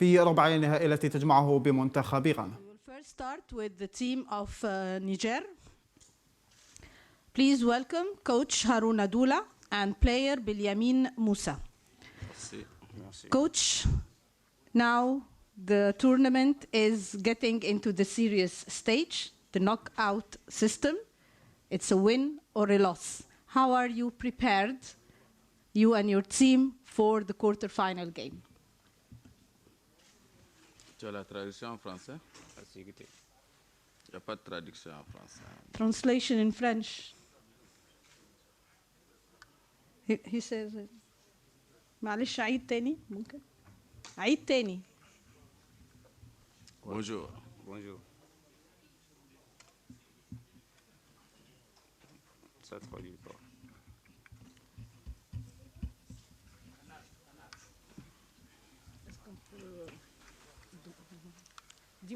في ربع النهائي التي تجمعه بمنتخب غانا. We will first start with the team of Niger. Please welcome Coach Haruna Doula and player Bilyamin Moussa. Merci. Merci. Coach, now the tournament is getting into the serious stage, the knockout system. It's a win or a loss. How are you prepared, you and your team, for the quarter-final game? Tu as la traduction en français? Il n'y a pas de traduction en français. Translation in French. He says it. معلش عيد تاني ممكن؟ عيد تاني. Bonjour. Bonjour. Ça traduit pas.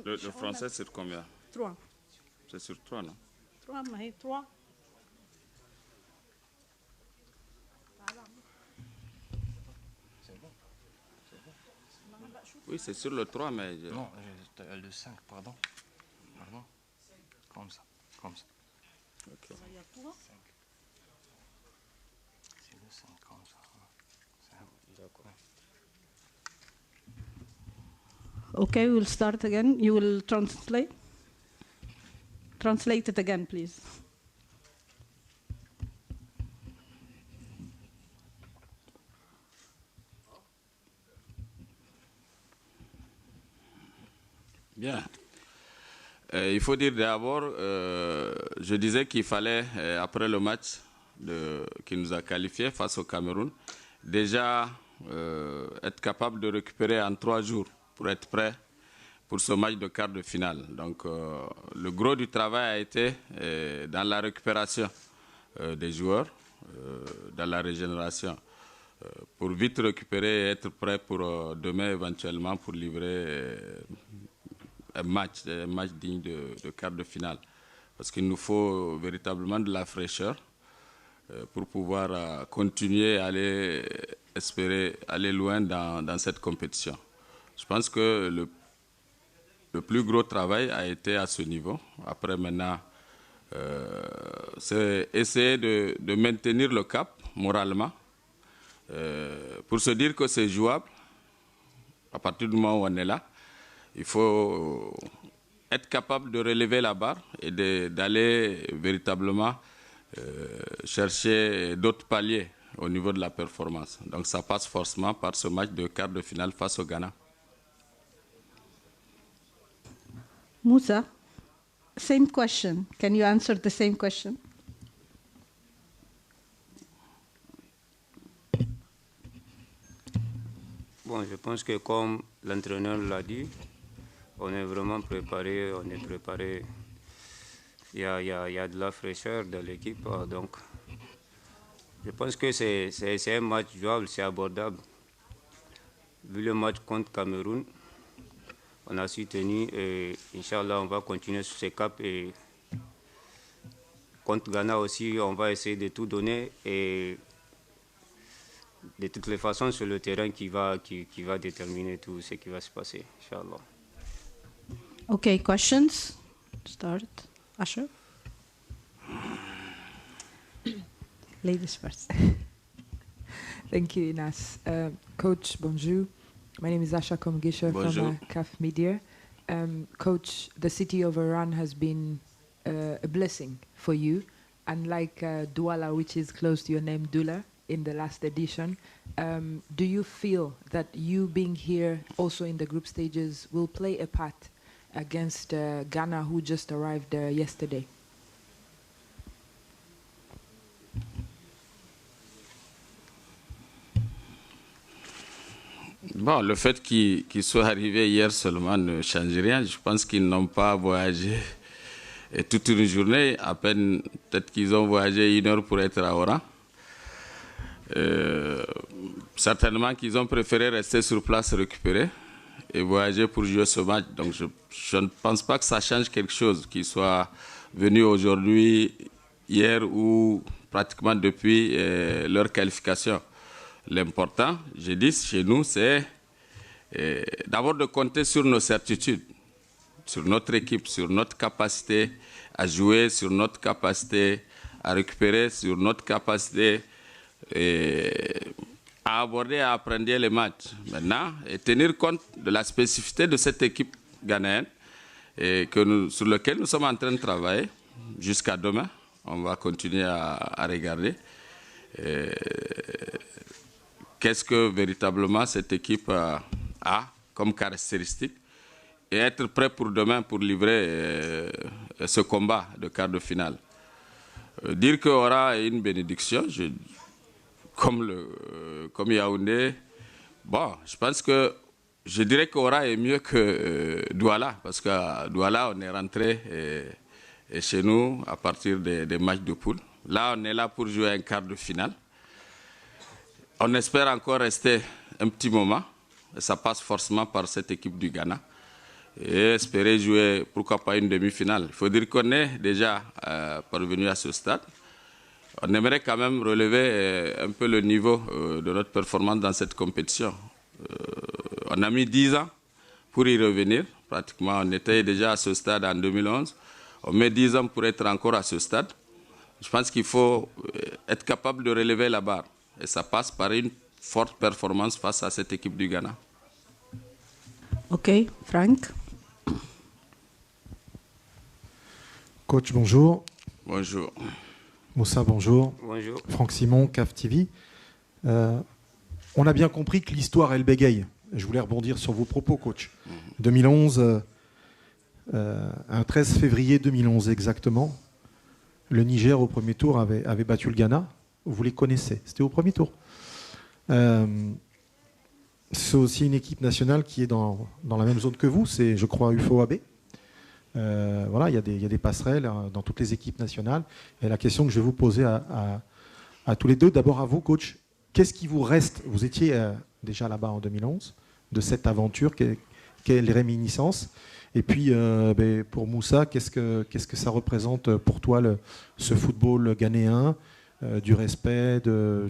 Le français, c'est combien? 3. C'est sur 3, non? 3 ما هي 3. Oui, c'est sur le 3, mais... Non, le 5, pardon. Pardon. Comme ça. Comme ça. Ok. C'est le 5, comme ça. D'accord. Okay, we'll start again. You will translate? Translate it again, please. Bien. Il faut dire d'abord, je disais qu'il fallait, après le match qui nous a qualifiés face au Cameroun, déjà être capable de récupérer en 3 jours pour être prêt pour ce match de quart de finale. Donc le gros du travail a été dans la récupération des joueurs, dans la régénération, pour vite récupérer et être prêt pour demain éventuellement pour livrer un match digne de quart de finale. Parce qu'il nous faut véritablement de la fraîcheur pour pouvoir continuer à espérer aller loin dans cette compétition. Je pense que le plus gros travail a été à ce niveau. Après maintenant, c'est essayer de maintenir le cap moralement pour se dire que c'est jouable. À partir du moment où on est là, il faut être capable de relever la barre et d'aller véritablement chercher d'autres paliers au niveau de la performance. Donc ça passe forcément par ce match de quart de finale face au Ghana. Moussa, same question. Can you answer the same question? Bon, je pense que comme l'entraîneur l'a dit, on est vraiment préparé, Il y a de la fraîcheur dans l'équipe, donc je pense que c'est un match jouable, c'est abordable. Vu le match contre Cameroun, on a su tenir et Inch'Allah, on va continuer sur ces caps. Et contre Ghana aussi, on va essayer de tout donner. Et de toutes les façons, c'est le terrain qui va déterminer tout ce qui va se passer, Inch'Allah. Okay, questions? Start. Asher? Ladies first. Thank you, Inas. Coach, bonjour. My name is Asha Komgisha from CAF Media. Coach, the city of Iran has been a blessing for you, unlike Douala, which is close to your name, Dula, in the last edition. Do you feel that you being here also in the group stages will play a part against Ghana, who just arrived yesterday? Bon, le fait qu'ils soient arrivés hier seulement ne change rien. Je pense qu'ils n'ont pas voyagé toute une journée. À peine, peut-être qu'ils ont voyagé 1 heure pour être à Oran. Certainement qu'ils ont préféré rester sur place récupérer et voyager pour jouer ce match. Donc je ne pense pas que ça change quelque chose, qu'ils soient venus aujourd'hui, hier ou pratiquement depuis leur qualification. L'important, je dis, chez nous, c'est d'abord de compter sur nos certitudes, sur notre équipe, sur notre capacité à jouer, sur notre capacité à récupérer, sur notre capacité à aborder et à apprendre les matchs. Maintenant, et tenir compte de la spécificité de cette équipe ghanéenne sur laquelle nous sommes en train de travailler jusqu'à demain. On va continuer à regarder qu'est-ce que véritablement cette équipe a comme caractéristique et être prêt pour demain pour livrer ce combat de quart de finale. Dire qu'il y aura une bénédiction, comme Yaoundé, bon, je pense que je dirais qu'Aura est mieux que Douala, parce qu'à Douala, on est rentré chez nous à partir des matchs de poule. Là, on est là pour jouer un quart de finale. On espère encore rester un petit moment. Et ça passe forcément par cette équipe du Ghana. Et espérer jouer, pourquoi pas, une demi-finale. Il faut dire qu'on est déjà parvenu à ce stade. On aimerait quand même relever un peu le niveau de notre performance dans cette compétition. On a mis 10 ans pour y revenir. Pratiquement, on était déjà à ce stade en 2011. On met 10 ans pour être encore à ce stade. Je pense qu'il faut être capable de relever la barre. Et ça passe par une forte performance face à cette équipe du Ghana. OK, Franck. Coach, bonjour. Bonjour. Moussa, bonjour. Bonjour. Franck Simon, CAF TV. On a bien compris que l'histoire, elle bégaye. Je voulais rebondir sur vos propos, coach. 2011, un 13 février 2011 exactement, le Niger au premier tour avait battu le Ghana. Vous les connaissez, c'était au premier tour. C'est aussi une équipe nationale qui est dans la même zone que vous, c'est je crois UFOAB. Voilà, il y a des passerelles dans toutes les équipes nationales. Et la question que je vais vous poser à tous les deux, d'abord à vous, coach, qu'est-ce qui vous reste? Vous étiez déjà là-bas en 2011, de cette aventure, quelles réminiscences? Et puis, pour Moussa, qu'est-ce que ça représente pour toi, ce football ghanéen, du respect,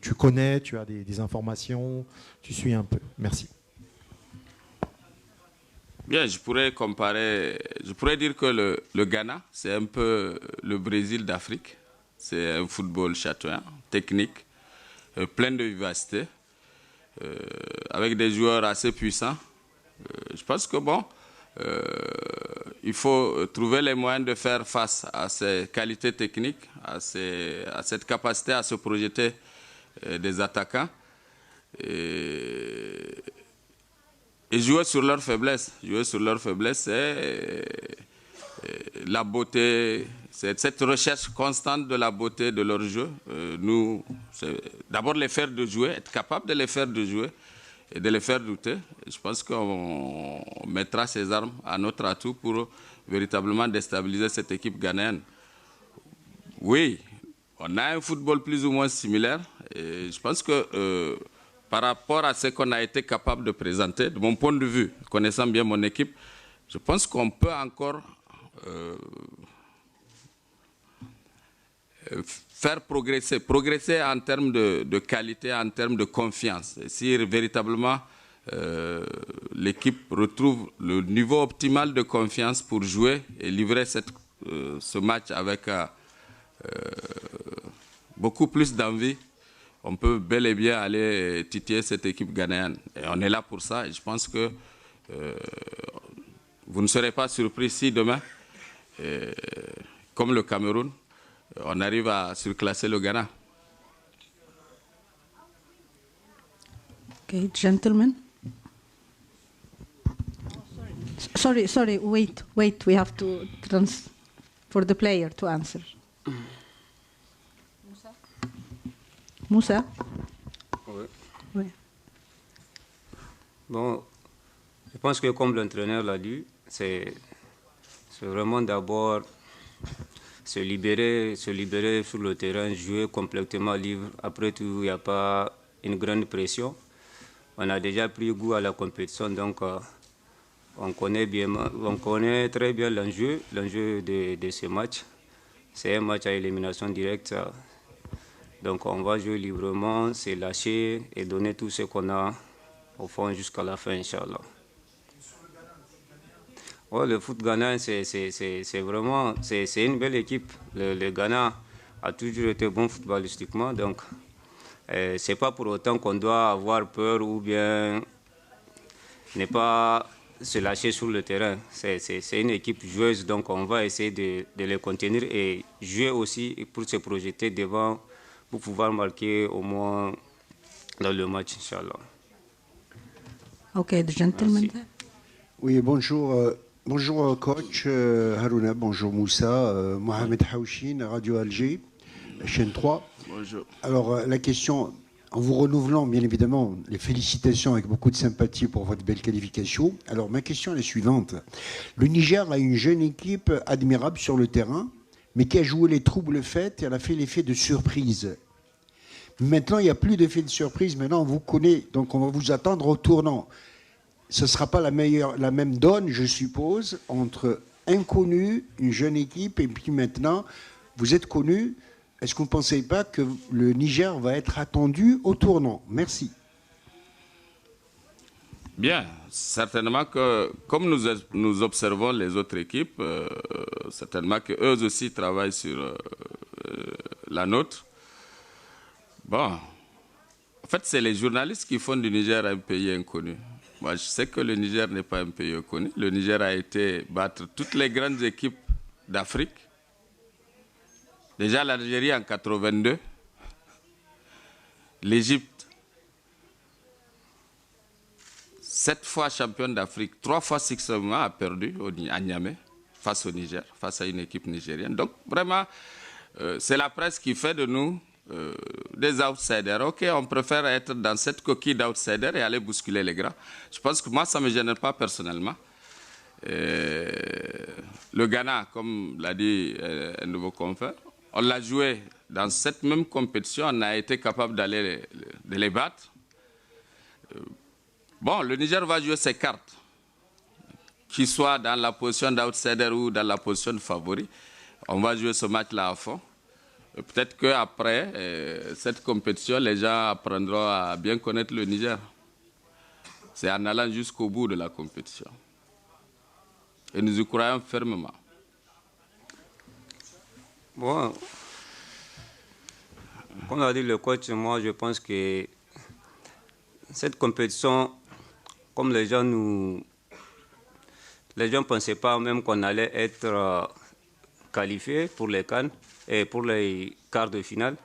tu connais, tu as des informations, tu suis un peu. Merci. Bien, je pourrais dire que le Ghana, c'est un peu le Brésil d'Afrique. C'est un football chatoyant, technique, plein de vivacité, avec des joueurs assez puissants. Je pense que il faut trouver les moyens de faire face à ces qualités techniques, à cette capacité à se projeter des attaquants. Et jouer sur leurs faiblesses. Jouer sur leurs faiblesses, c'est la beauté, c'est cette recherche constante de la beauté de leur jeu. Nous, c'est d'abord les faire de jouer, être capable de les faire de jouer et de les faire douter. Je pense qu'on mettra ces armes à notre atout pour véritablement déstabiliser cette équipe ghanéenne. Oui, on a un football plus ou moins similaire. Et je pense que par rapport à ce qu'on a été capable de présenter, de mon point de vue, connaissant bien mon équipe, je pense qu'on peut encore faire progresser en termes de qualité, en termes de confiance. Et si véritablement l'équipe retrouve le niveau optimal de confiance pour jouer et livrer ce match avec beaucoup plus d'envie, on peut bel et bien aller titiller cette équipe ghanéenne. Et on est là pour ça. Et je pense que vous ne serez pas surpris si demain, comme le Cameroun, on arrive à surclasser le Ghana. Okay, gentlemen. Sorry, wait, we have to for the player to answer. Moussa? Oui. Oui. Bon, je pense que comme l'entraîneur l'a dit, c'est vraiment d'abord se libérer sur le terrain, jouer complètement libre. Après tout, il n'y a pas une grande pression. On a déjà pris goût à la compétition, donc on connaît très bien l'enjeu de ce match. C'est un match à élimination directe. Donc on va jouer librement, se lâcher et donner tout ce qu'on a au fond jusqu'à la fin, Inch'Allah. Ouais, le foot ghanéen, c'est vraiment une belle équipe. Le Ghana a toujours été bon footballistiquement, donc c'est pas pour autant qu'on doit avoir peur ou bien ne pas se lâcher sur le terrain. C'est une équipe joueuse, donc on va essayer de les contenir et jouer aussi pour se projeter devant, pour pouvoir marquer au moins dans le match, Inch'Allah. Ok, the gentleman there. Oui, bonjour. Bonjour coach Harouna, bonjour Moussa, Mohamed Haouchine, Radio Alger, chaîne 3. Bonjour. Alors la question, en vous renouvelant bien évidemment les félicitations avec beaucoup de sympathie pour votre belle qualification. Alors ma question est la suivante. Le Niger a une jeune équipe admirable sur le terrain, mais qui a joué les troubles faits et elle a fait l'effet de surprise. Maintenant, il n'y a plus d'effet de surprise, maintenant on vous connaît, donc on va vous attendre au tournant. Ce ne sera pas la même donne, je suppose, entre inconnu, une jeune équipe, et puis maintenant, vous êtes connu. Est-ce que vous ne pensez pas que le Niger va être attendu au tournant? Merci. Bien, certainement que, comme nous observons les autres équipes, certainement qu'eux aussi travaillent sur la nôtre. Bon, en fait, c'est les journalistes qui font du Niger un pays inconnu. Moi, je sais que le Niger n'est pas un pays connu. Le Niger a été battre toutes les grandes équipes d'Afrique. Déjà l'Algérie en 82, l'Égypte, 7 fois championne d'Afrique, 3 fois successivement a perdu à Niamey face au Niger, face à une équipe nigérienne. Donc vraiment, c'est la presse qui fait de nous des outsiders. Ok, on préfère être dans cette coquille d'outsiders et aller bousculer les grands. Je pense que moi, ça ne me gêne pas personnellement. Le Ghana, comme l'a dit un nouveau confrère, on l'a joué dans cette même compétition, on a été capable d'aller les battre. Bon, le Niger va jouer ses cartes, qu'il soit dans la position d'outsider ou dans la position de favori. On va jouer ce match-là à fond. Peut-être qu'après cette compétition, les gens apprendront à bien connaître le Niger. C'est en allant jusqu'au bout de la compétition. Et nous y croyons fermement. Bon, comme l'a dit le coach, moi je pense que cette compétition, comme les gens ne pensaient pas même qu'on allait être qualifiés pour les CAN et pour les quarts de finale.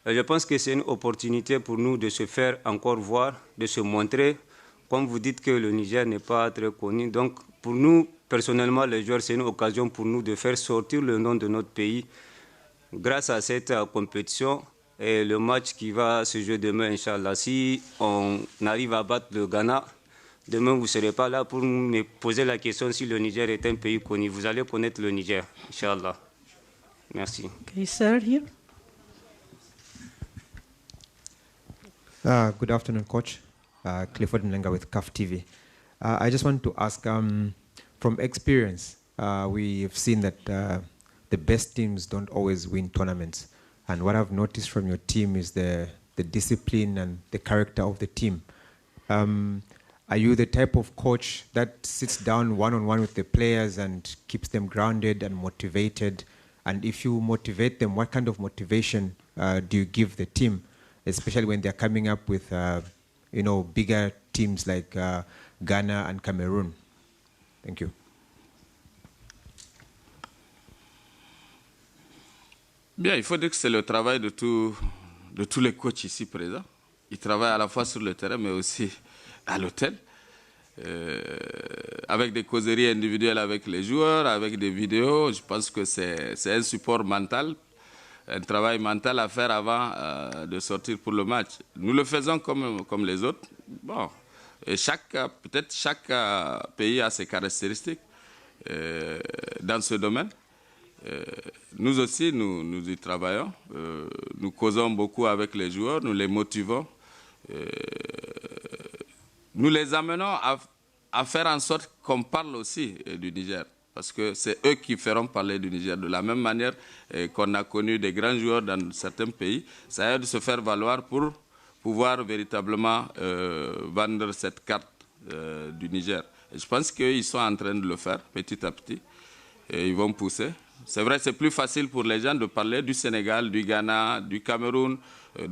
Je pense que c'est une opportunité pour nous de se faire encore voir, de se montrer. Comme vous dites que le Niger n'est pas très connu, donc pour nous, personnellement, les joueurs, c'est une occasion pour nous de faire sortir le nom de notre pays grâce à cette compétition et le match qui va se jouer demain, Inch'Allah. Si on arrive à battre le Ghana, demain, vous ne serez pas là pour me poser la question si le Niger est un pays connu. Vous allez connaître le Niger, Inch'Allah. Merci. Okay, sir, here. Good afternoon, Coach. Clifford Mlenga with CAF TV. I just want to ask, from experience, we've seen that the best teams don't always win tournaments. And what I've noticed from your team is the discipline and the character of the team. Are you the type of coach that sits down one-on-one with the players and keeps them grounded and motivated? And if you motivate them, what kind of motivation do you give the team, especially when they're coming up with, bigger teams like Ghana and Cameroon? Thank you. Bien, il faut dire que c'est le travail de tous les coachs ici présents. Ils travaillent à la fois sur le terrain, mais aussi à l'hôtel, avec des causeries individuelles avec les joueurs, avec des vidéos. Je pense que c'est un support mental, un travail mental à faire avant de sortir pour le match. Nous le faisons comme les autres. Bon, et peut-être chaque pays a ses caractéristiques dans ce domaine. Nous aussi, nous y travaillons. Nous causons beaucoup avec les joueurs, nous les motivons. Nous les amenons à faire en sorte qu'on parle aussi du Niger. Parce que c'est eux qui feront parler du Niger. De la même manière qu'on a connu des grands joueurs dans certains pays, ça aide de se faire valoir pour pouvoir véritablement vendre cette carte du Niger. Et je pense qu'ils sont en train de le faire petit à petit et ils vont pousser. C'est vrai, c'est plus facile pour les gens de parler du Sénégal, du Ghana, du Cameroun,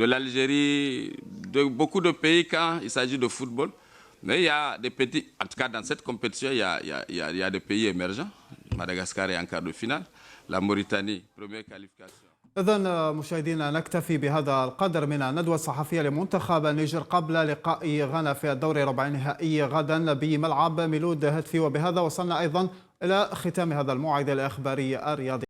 de l'Algérie, de beaucoup de pays quand il s'agit de football. Mais il y a des petits, en tout cas dans cette compétition, il y a des pays émergents. Madagascar est en quart de finale. La Mauritanie, première qualification. إذن مشاهدينا نكتفي بهذا القدر من الندوة الصحفية لمنتخب النيجر قبل لقاء غانا في الدور ربع النهائي غدا بملعب ميلود هتفي. وبهذا وصلنا أيضا إلى ختام هذا الموعد الإخباري الرياضي.